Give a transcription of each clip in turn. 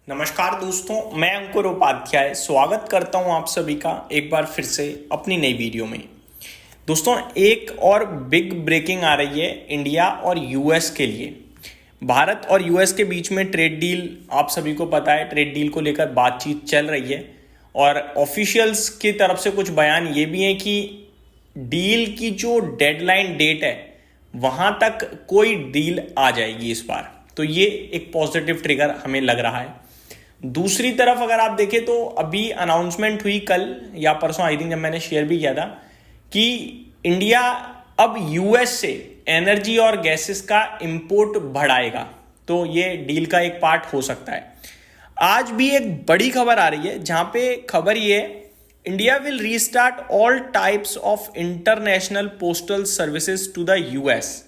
नमस्कार दोस्तों, मैं अंकुर उपाध्याय स्वागत करता हूं आप सभी का एक बार फिर से अपनी नई वीडियो में। दोस्तों, एक और बिग ब्रेकिंग आ रही है इंडिया और यूएस के लिए। भारत और यूएस के बीच में ट्रेड डील, आप सभी को पता है, ट्रेड डील को लेकर बातचीत चल रही है और ऑफिशियल्स की तरफ से कुछ बयान ये भी है कि डील की जो डेडलाइन डेट है वहां तक कोई डील आ जाएगी इस बार। तो ये एक पॉजिटिव ट्रिगर हमें लग रहा है। दूसरी तरफ अगर आप देखें तो अभी अनाउंसमेंट हुई कल या परसों, आई थिंक, जब मैंने शेयर भी किया था कि इंडिया अब यूएस से एनर्जी और गैसेस का इंपोर्ट बढ़ाएगा। तो ये डील का एक पार्ट हो सकता है। आज भी एक बड़ी खबर आ रही है जहां पे खबर ये है, India will restart all types of international postal services to the US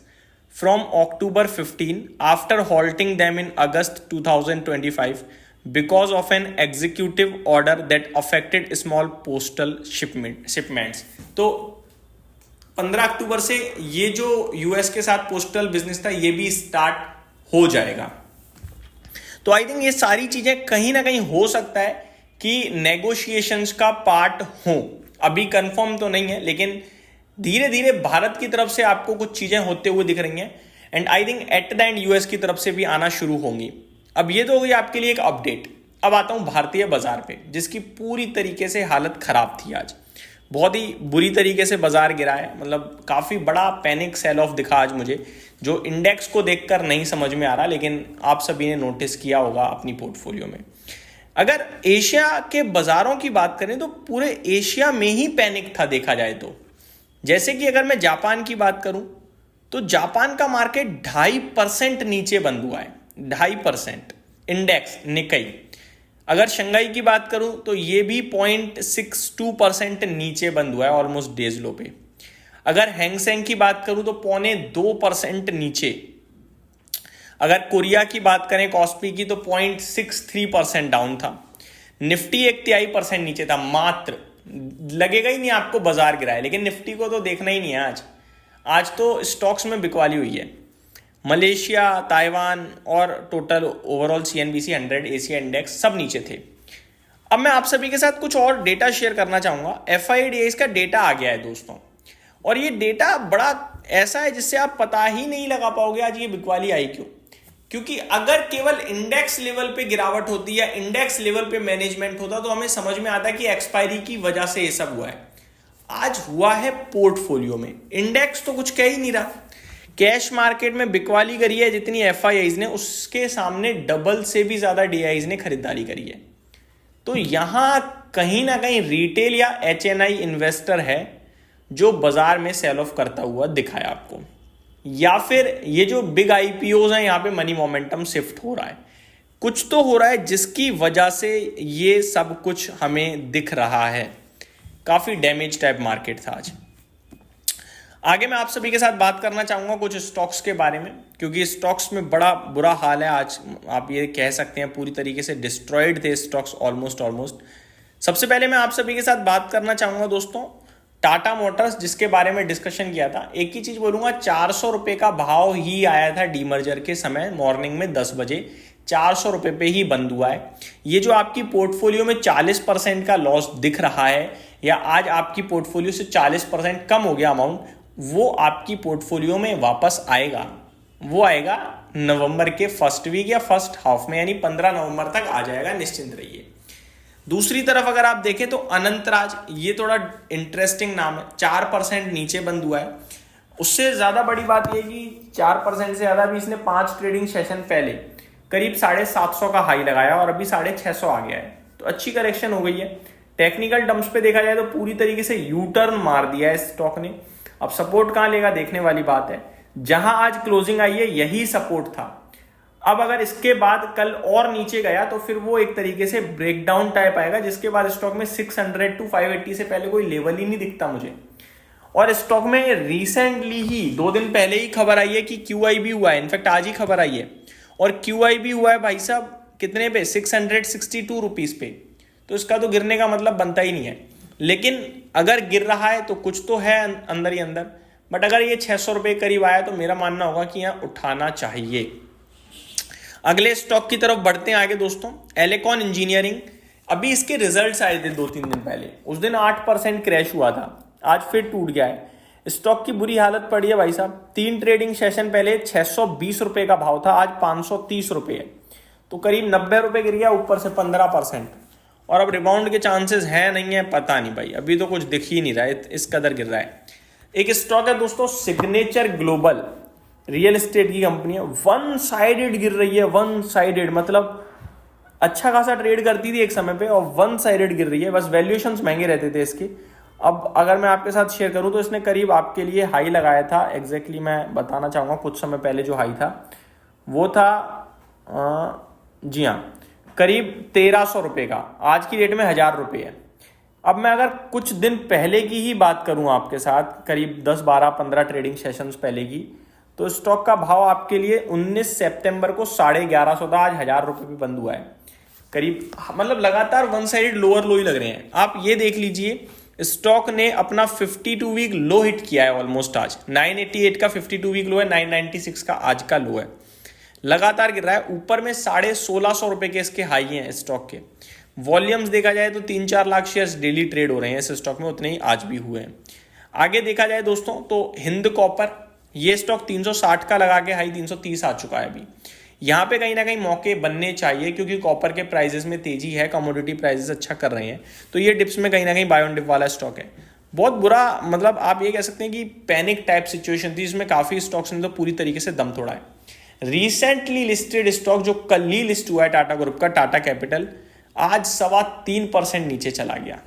from October 15 after halting them in August 2025 because of an executive order that affected small postal shipments। तो 15 अक्टूबर से ये जो यूएस के साथ पोस्टल बिजनेस था ये भी start हो जाएगा। तो आई थिंक ये सारी चीजें कहीं ना कहीं हो सकता है कि नेगोशिएशंस का पार्ट हो। अभी कंफर्म तो नहीं है, लेकिन धीरे धीरे भारत की तरफ से आपको कुछ चीजें होते हुए दिख रही हैं and I think at the end US की तरफ से भी आना शुरू होंगी। अब ये तो हो गई आपके लिए एक अपडेट। अब आता हूं भारतीय बाजार पे, जिसकी पूरी तरीके से हालत खराब थी। आज बहुत ही बुरी तरीके से बाजार गिरा है, मतलब काफी बड़ा पैनिक सेल ऑफ दिखा आज मुझे, जो इंडेक्स को देखकर नहीं समझ में आ रहा, लेकिन आप सभी ने नोटिस किया होगा अपनी पोर्टफोलियो में। अगर एशिया के बाजारों की बात करें तो पूरे एशिया में ही पैनिक था देखा जाए तो। जैसे कि अगर मैं जापान की बात करूं तो जापान का मार्केट 2.5% नीचे बंद हुआ है। 2.5% इंडेक्स निकाई। अगर शंघाई की बात करूं तो ये भी 0.62% नीचे बंद हुआ है, ऑलमोस्ट डेज लो पे। अगर हैंगसेंग की बात करूं तो 0.2% नीचे। अगर कोरिया की बात करें कॉस्पी की तो 0.63% डाउन था। निफ्टी 1/3% नीचे था मात्र। लगेगा ही नहीं आपको बाजार गिरा है, लेकिन निफ्टी को तो देखना ही नहीं है। आज तो स्टॉक्स में बिकवाली हुई है। मलेशिया, ताइवान और total overall CNBC 100 Asia index सब नीचे थे। अब मैं आप सभी के साथ कुछ और डेटा शेयर करना चाहूंगा। एफआईडीआई का डेटा आ गया है दोस्तों, और ये डेटा बड़ा ऐसा है जिससे आप पता ही नहीं लगा पाओगे आज ये बिकवाली आई क्यों। क्योंकि अगर केवल इंडेक्स लेवल पे गिरावट होती या इंडेक्स लेवल पे मैनेजमेंट होता तो हमें समझ में आता कि एक्सपायरी की वजह से ये सब हुआ है। आज हुआ है पोर्टफोलियो में। इंडेक्स तो कुछ कह ही नहीं रहा। कैश मार्केट में बिकवाली करी है जितनी एफआईआईज ने, उसके सामने डबल से भी ज्यादा डीआईज ने खरीदारी करी है। तो यहां कहीं ना कहीं रिटेल या एचएनआई इन्वेस्टर है जो बाजार में सेल ऑफ करता हुआ दिखाया आपको, या फिर ये जो बिग आईपीओज हैं यहाँ पे मनी मोमेंटम शिफ्ट हो रहा है। कुछ तो हो रहा है जिसकी वजह से ये सब कुछ हमें दिख रहा है। काफी डैमेज टाइप मार्केट था आज। आगे मैं आप सभी के साथ बात करना चाहूंगा कुछ स्टॉक्स के बारे में, क्योंकि स्टॉक्स में बड़ा बुरा हाल है आज। आप ये कह सकते हैं पूरी तरीके से डिस्ट्रॉयड थे स्टॉक्स ऑलमोस्ट। सबसे पहले मैं आप सभी के साथ बात करना चाहूंगा दोस्तों टाटा मोटर्स, जिसके बारे में डिस्कशन किया था। एक ही चीज बोलूंगा, 400 रुपए का भाव ही आया था डीमर्जर के समय मॉर्निंग में 10 बजे। 400 रुपए पे ही बंद हुआ है। ये जो आपकी पोर्टफोलियो में 40% का लॉस दिख रहा है, या आज आपकी पोर्टफोलियो से 40% कम हो गया अमाउंट, वो आपकी पोर्टफोलियो में वापस आएगा। वो आएगा नवंबर के फर्स्ट वीक या फर्स्ट हाफ में, यानी 15 नवंबर तक आ जाएगा, निश्चिंत रहिए। दूसरी तरफ अगर आप देखें तो अनंतराज, ये थोड़ा इंटरेस्टिंग नाम है। 4% नीचे बंद हुआ है। उससे ज्यादा बड़ी बात यह कि 4% से ज्यादा भी इसने 5 ट्रेडिंग सेशन पहले करीब 750 का हाई लगाया और अभी 650 आ गया है। तो अच्छी करेक्शन हो गई है। टेक्निकल टर्म्स पे देखा जाए तो पूरी तरीके से यू टर्न मार दिया है स्टॉक ने। अब सपोर्ट कहां लेगा देखने वाली बात है। जहां आज क्लोजिंग आई है यही सपोर्ट था। अब अगर इसके बाद कल और नीचे गया तो फिर वो एक तरीके से ब्रेकडाउन टाइप आएगा, जिसके बाद स्टॉक में 600 to 580 से पहले कोई लेवल ही नहीं दिखता मुझे। और स्टॉक में रिसेंटली ही 2 दिन पहले ही खबर आई है कि क्यूआईबी हुआ है। इनफैक्ट आज ही खबर आई है, और क्यूआईबी हुआ है भाई साहब कितने पे, 662 रुपीज पे। तो इसका तो गिरने का मतलब बनता ही नहीं है। लेकिन अगर गिर रहा है तो कुछ तो है अंदर ही अंदर। बट अगर ये 600 रुपए करीब आया तो मेरा मानना होगा कि यहाँ उठाना चाहिए। अगले स्टॉक की तरफ बढ़ते हैं आगे दोस्तों, एलेकॉन इंजीनियरिंग। अभी इसके रिजल्ट्स आए थे 2-3 दिन पहले, उस दिन 8% क्रैश हुआ था, आज फिर टूट गया है। स्टॉक की बुरी हालत पड़ी है भाई साहब। 3 ट्रेडिंग सेशन पहले 620 रुपए का भाव था, आज 530 रुपए है, तो करीब 90 रुपए गिर गया, ऊपर से 15%। और अब रिबाउंड के चांसेस है नहीं है, पता नहीं भाई, अभी तो कुछ दिख ही नहीं रहा है, इस कदर गिर रहा है। एक स्टॉक है दोस्तों सिग्नेचर ग्लोबल, रियल एस्टेट की कंपनी है, वन साइडेड गिर रही है, वन साइडेड मतलब अच्छा खासा ट्रेड करती थी एक समय पे और वन साइडेड गिर रही है, बस वैल्यूएशंस महंगे रहते थे इसके। अब अगर मैं आपके साथ शेयर करूं तो इसने करीब आपके लिए हाई लगाया था, एग्जैक्टली मैं बताना चाहूंगा, कुछ समय पहले जो हाई था वो था जी हाँ करीब 1300 रुपये का, आज की डेट में 1000 रुपये है। अब मैं अगर कुछ दिन पहले की ही बात करूं आपके साथ, करीब 10, 12, 15 ट्रेडिंग सेशंस पहले की, तो स्टॉक का भाव आपके लिए 19 सितंबर को 1150 था, आज 1000 रुपये पे बंद हुआ है करीब, मतलब लगातार वन साइडेड लोअर लो ही लग रहे हैं। आप ये देख लीजिए, स्टॉक ने अपना 52 वीक लो हिट किया है ऑलमोस्ट, आज 988 का 52 वीक लो है, 996 का आज का लो है, लगातार गिर रहा है। ऊपर में 1650 रुपए के इसके हाई हैं स्टॉक के। वॉल्यूम्स देखा जाए तो 3-4 लाख शेयर्स डेली ट्रेड हो रहे हैं इस स्टॉक में, उतने ही आज भी हुए हैं। आगे देखा जाए दोस्तों तो हिंद कॉपर, ये स्टॉक 360 का लगा के हाई 330 आ चुका है अभी। यहाँ पे कहीं ना कहीं मौके बनने चाहिए, क्योंकि कॉपर के प्राइसेस में तेजी है, कमोडिटी प्राइसेस अच्छा कर रहे हैं, तो ये डिप्स में कहीं ना कहीं बाय ऑन डिप वाला स्टॉक है। बहुत बुरा, मतलब आप ये कह सकते हैं कि पैनिक टाइप सिचुएशन थी, इसमें काफी स्टॉक्स ने तो पूरी तरीके से दम तोड़ा है। रिसेंटली लिस्टेड स्टॉक जो कल ही लिस्ट हुआ है टाटा ग्रुप का, टाटा कैपिटल, आज 3.25% नीचे चला गया,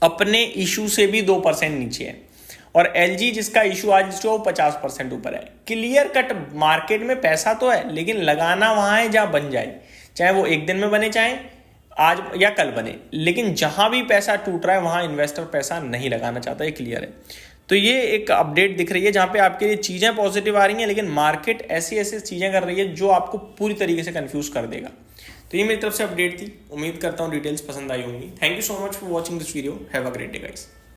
अपने इशू से भी 2% नीचे है। और एलजी जिसका इशू आज जो 50% ऊपर है। क्लियर कट मार्केट में पैसा तो है, लेकिन लगाना वहां है जहां बन जाए, चाहे वो एक दिन में बने, चाहे आज या कल बने, लेकिन जहां भी पैसा टूट रहा है वहां इन्वेस्टर पैसा नहीं लगाना चाहता, ये क्लियर है। तो ये एक अपडेट दिख रही है जहां पे आपके लिए चीजें पॉजिटिव आ रही हैं, लेकिन मार्केट ऐसी ऐसी चीजें कर रही है जो आपको पूरी तरीके से कंफ्यूज कर देगा। तो ये मेरी तरफ से अपडेट थी, उम्मीद करता हूँ डिटेल्स पसंद आई होंगी। Thank you so much for watching this video, have a great day guys.